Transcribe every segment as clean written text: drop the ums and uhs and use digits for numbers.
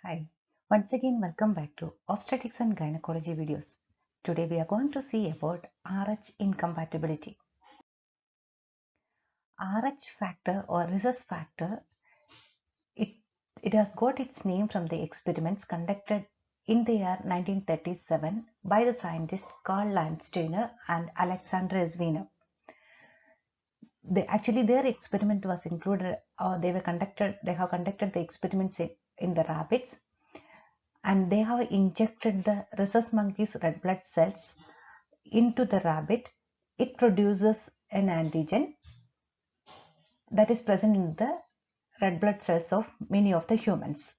Hi, once again welcome back to Obstetrics and Gynecology videos. Today we are going to see about RH incompatibility. RH factor or rhesus factor, it, it has got its name from the experiments conducted in the year 1937 by the scientists Karl Landsteiner and Alexander Zwiener. Their experiment was included, or they have conducted the experiments in the rabbits, and they have injected the rhesus monkey's red blood cells into the rabbit. It produces an antigen that is present in the red blood cells of many of the humans.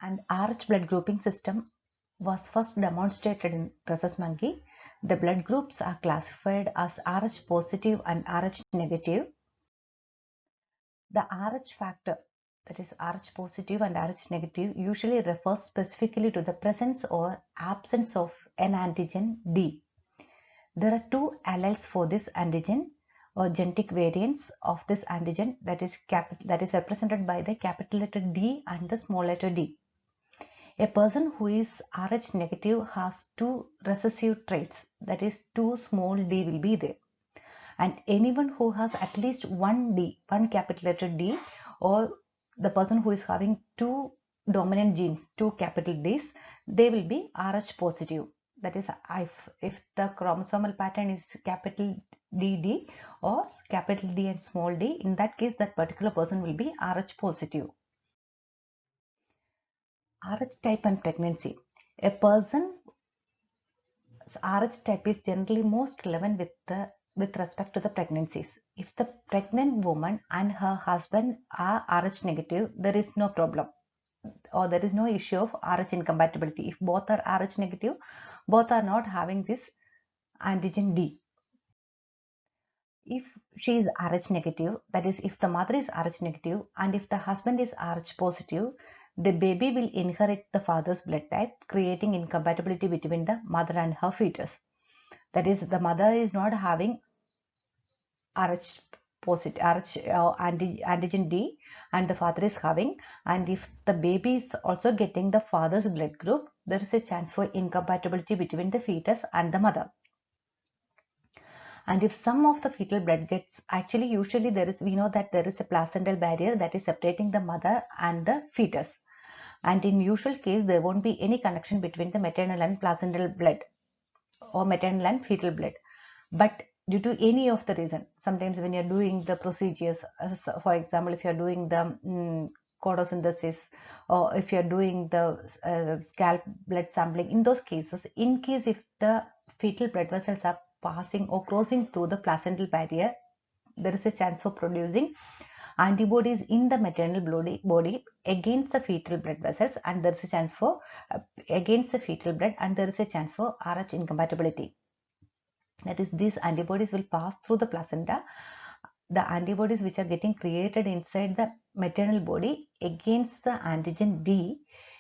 And RH blood grouping system was first demonstrated in rhesus monkey. The blood groups are classified as RH positive and RH negative. The RH factor, that is RH positive and RH negative, usually refers specifically to the presence or absence of an antigen D. There are two alleles for this antigen or genetic variants of this antigen, that is represented by the capital letter D and the small letter d. A person who is RH negative has two recessive traits, that is two small d will be there. And anyone who has at least one D, one capital letter D, or the person who is having two dominant genes, two capital Ds, they will be RH positive. That is, if the chromosomal pattern is capital DD or capital D and small d, in that case that particular person will be RH positive. RH type and pregnancy. A person's RH type is generally most relevant with respect to the pregnancies. If the pregnant woman and her husband are RH negative, there is no problem, or there is no issue of RH incompatibility. If both are RH negative, both are not having this antigen D. If she is RH negative, that is, if the mother is RH negative and if the husband is RH positive, the baby will inherit the father's blood type, creating incompatibility between the mother and her fetus. That is, the mother is not having RH positive, antigen D, and the father is having, and if the baby is also getting the father's blood group, there is a chance for incompatibility between the fetus and the mother. And if some of the fetal blood gets, usually we know that there is a placental barrier that is separating the mother and the fetus, and in usual case there won't be any connection between the maternal and placental blood or maternal and fetal blood. But due to any of the reason, sometimes when you're doing the procedures, for example, if you're doing the chondrosynthesis, or if you're doing the scalp blood sampling, in those cases, in case if the fetal blood vessels are passing or crossing through the placental barrier, there is a chance of producing antibodies in the maternal body against the fetal blood vessels, and there is a chance for against the fetal blood, and there is a chance for RH incompatibility. That is, these antibodies will pass through the placenta. The antibodies which are getting created inside the maternal body against the antigen D,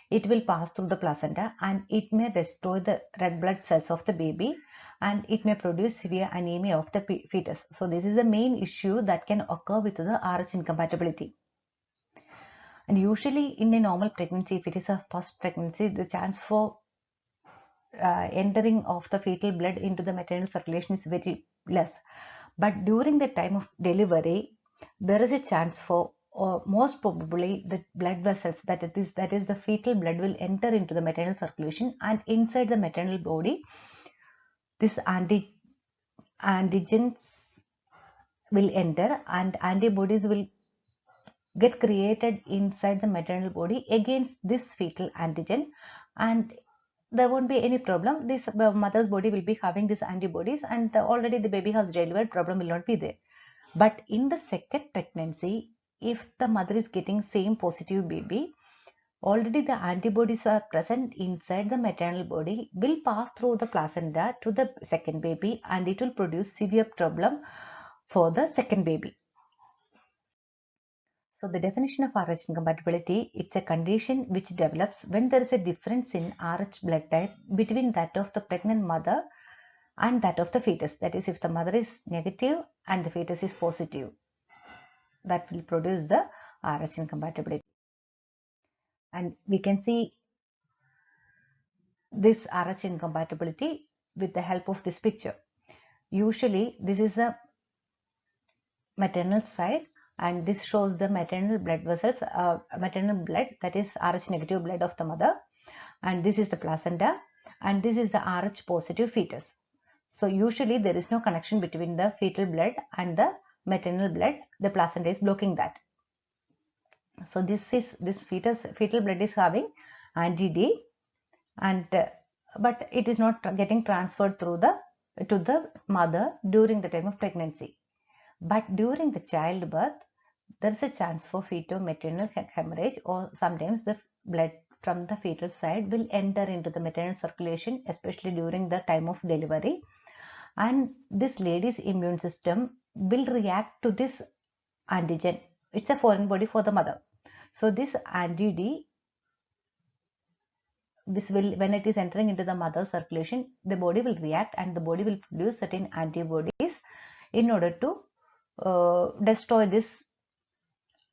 it will pass through the placenta and it may destroy the red blood cells of the baby, and it may produce severe anemia of the fetus. So this is the main issue that can occur with the RH incompatibility. And usually in a normal pregnancy, if it is a first pregnancy, the chance for entering of the fetal blood into the maternal circulation is very less. But during the time of delivery, there is a chance for, or most probably, the blood vessels, that is the fetal blood, will enter into the maternal circulation, and inside the maternal body, this antigens will enter, and antibodies will get created inside the maternal body against this fetal antigen, and there won't be any problem. This mother's body will be having these antibodies, and already the baby has delivered, problem will not be there. But in the second pregnancy, if the mother is getting same positive baby, already the antibodies are present inside the maternal body, will pass through the placenta to the second baby, and it will produce severe problem for the second baby. So the definition of RH incompatibility, it's a condition which develops when there is a difference in RH blood type between that of the pregnant mother and that of the fetus. That is, if the mother is negative and the fetus is positive, that will produce the RH incompatibility. And we can see this RH incompatibility with the help of this picture. Usually this is the maternal side, and this shows the maternal blood vessels, maternal blood, that is RH negative blood of the mother, and this is the placenta, and this is the RH positive fetus. So usually there is no connection between the fetal blood and the maternal blood. The placenta is blocking that. So this fetal blood is having anti-D, and but it is not getting transferred through to the mother during the time of pregnancy. But during the childbirth, there is a chance for feto-maternal hemorrhage, or sometimes the blood from the fetal side will enter into the maternal circulation, especially during the time of delivery. And this lady's immune system will react to this antigen. It's a foreign body for the mother. So this anti-D, this will, when it is entering into the mother circulation, the body will react and the body will produce certain antibodies in order to destroy this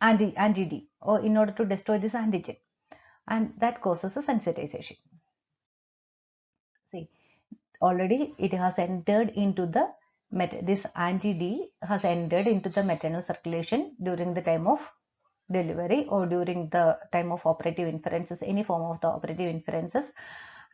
anti-D, or in order to destroy this antigen, and that causes a sensitization. See, already it has entered into the this anti-D has entered into the maternal circulation during the time of delivery or during the time of operative inferences, any form of the operative inferences,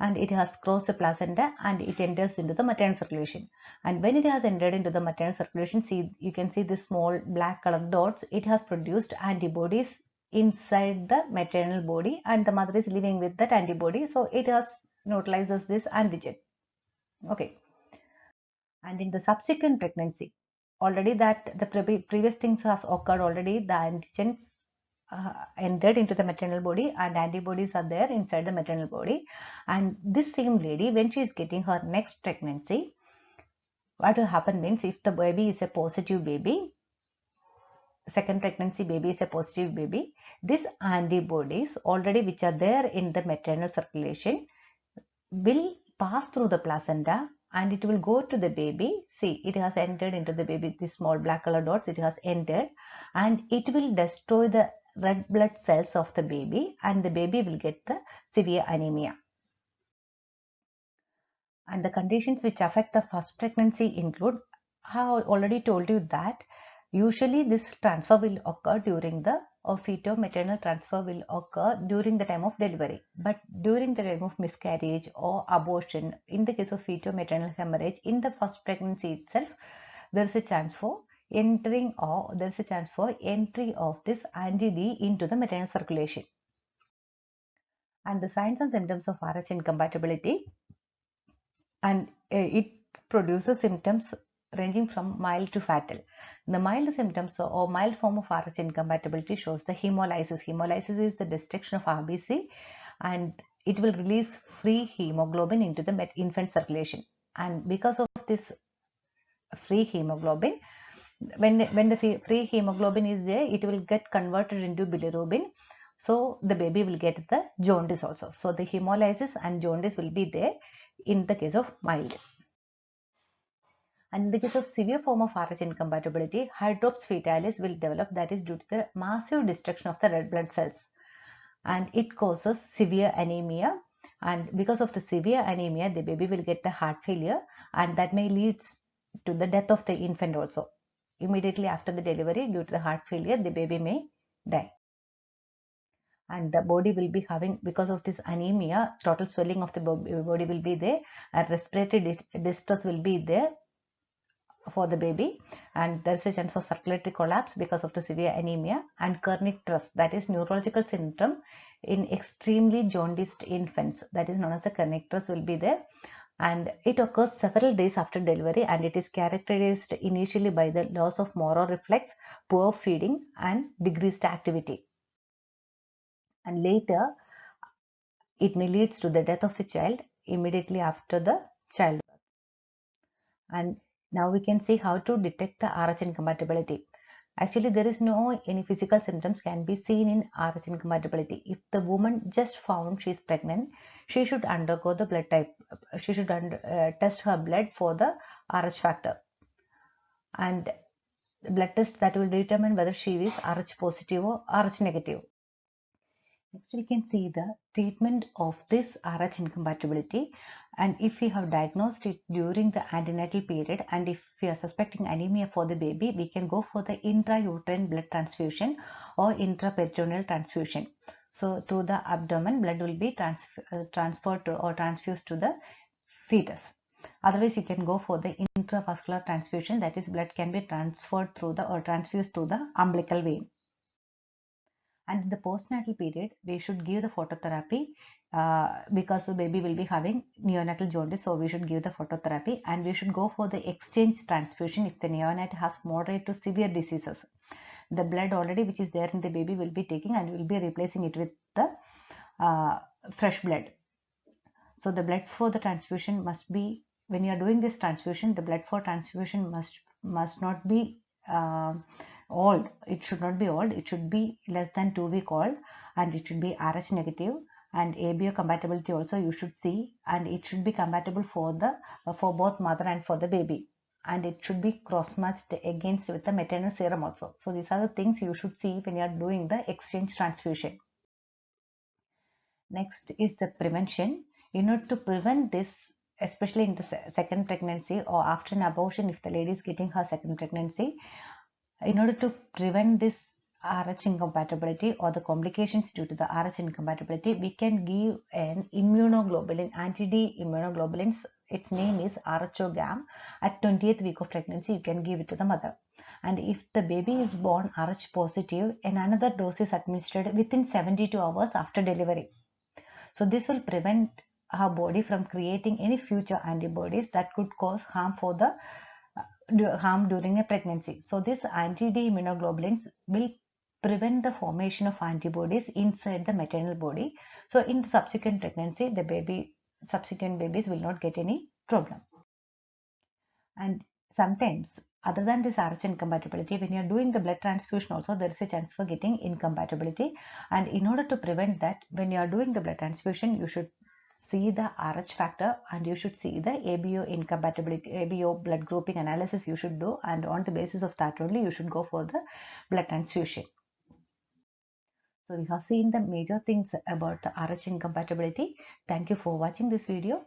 and it has crossed the placenta and it enters into the maternal circulation. And when it has entered into the maternal circulation, see, you can see the small black colored dots. It has produced antibodies inside the maternal body, and the mother is living with that antibody, so it has neutralizes this antigen. Okay. And in the subsequent pregnancy, already that the previous things has occurred already, the antigens entered into the maternal body and antibodies are there inside the maternal body. And this same lady, when she is getting her next pregnancy, what will happen means, if the baby is a positive baby, second pregnancy baby is a positive baby, these antibodies already which are there in the maternal circulation will pass through the placenta and it will go to the baby. See, it has entered into the baby, these small black color dots, it has entered, and it will destroy the red blood cells of the baby, and the baby will get the severe anemia. And the conditions which affect the first pregnancy include, I have already told you that usually this transfer will occur during the, or feto-maternal transfer will occur during the time of delivery. But during the time of miscarriage or abortion, in the case of feto-maternal hemorrhage, in the first pregnancy itself, there is a chance for entry of this anti-D into the maternal circulation. And the signs and symptoms of RH incompatibility, and it produces symptoms ranging from mild to fatal. The mild symptoms or mild form of RH incompatibility shows the hemolysis. Hemolysis is the destruction of RBC, and it will release free hemoglobin into the infant circulation. And because of this free hemoglobin, when the free hemoglobin is there, it will get converted into bilirubin. So the baby will get the jaundice also. So the hemolysis and jaundice will be there in the case of mild. And in the case of severe form of RH incompatibility, hydrops fetalis will develop, that is due to the massive destruction of the red blood cells. And it causes severe anemia. And because of the severe anemia, the baby will get the heart failure, and that may lead to the death of the infant also. Immediately after the delivery, due to the heart failure, the baby may die. And the body will be having, because of this anemia, total swelling of the body will be there, and respiratory distress will be there for the baby, and there is a chance for circulatory collapse because of the severe anemia, and kernicterus, that is neurological syndrome in extremely jaundiced infants, that is known as a kernicterus, will be there, and it occurs several days after delivery, and it is characterized initially by the loss of Moro reflex, poor feeding, and decreased activity, and later it may lead to the death of the child immediately after the childbirth. And now we can see how to detect the RH incompatibility. Actually, there is no any physical symptoms can be seen in RH incompatibility. If the woman just found she is pregnant, she should undergo the blood type. She should test her blood for the RH factor, and the blood test that will determine whether she is RH positive or RH negative. Next, we can see the treatment of this RH incompatibility, and if we have diagnosed it during the antenatal period and if we are suspecting anemia for the baby, we can go for the intrauterine blood transfusion or intraperitoneal transfusion. So through the abdomen, blood will be transferred to or transfused to the fetus. Otherwise, you can go for the intravascular transfusion, that is blood can be transferred through the or transfused through the umbilical vein. And in the postnatal period, we should give the phototherapy because the baby will be having neonatal jaundice, so we should give the phototherapy, and we should go for the exchange transfusion if the neonate has moderate to severe diseases. The blood already which is there in the baby will be taking and will be replacing it with the fresh blood. So the blood for the transfusion must be, when you are doing this transfusion, the blood for transfusion must not be old. It should not be old. It should be less than 2 week old, and it should be RH negative, and ABO compatibility also you should see, and it should be compatible for the for both mother and for the baby, and it should be cross-matched against with the maternal serum also. So these are the things you should see when you are doing the exchange transfusion. Next is the prevention. In order to prevent this, especially in the second pregnancy or after an abortion, if the lady is getting her second pregnancy, in order to prevent this RH incompatibility or the complications due to the RH incompatibility, we can give an immunoglobulin, anti-D immunoglobulins. Its name is RHOGAM. At 20th week of pregnancy, you can give it to the mother. And if the baby is born RH positive, another dose is administered within 72 hours after delivery. So this will prevent our body from creating any future antibodies that could cause harm for the harm during a pregnancy. So this anti-D immunoglobulins will prevent the formation of antibodies inside the maternal body. So in the subsequent pregnancy, the subsequent babies will not get any problem. And sometimes, other than this RH incompatibility, when you are doing the blood transfusion also, there is a chance for getting incompatibility. And in order to prevent that, when you are doing the blood transfusion, you should see the RH factor and you should see the ABO incompatibility, ABO blood grouping analysis you should do, and on the basis of that only you should go for the blood transfusion. So we have seen the major things about the RH incompatibility. Thank you for watching this video.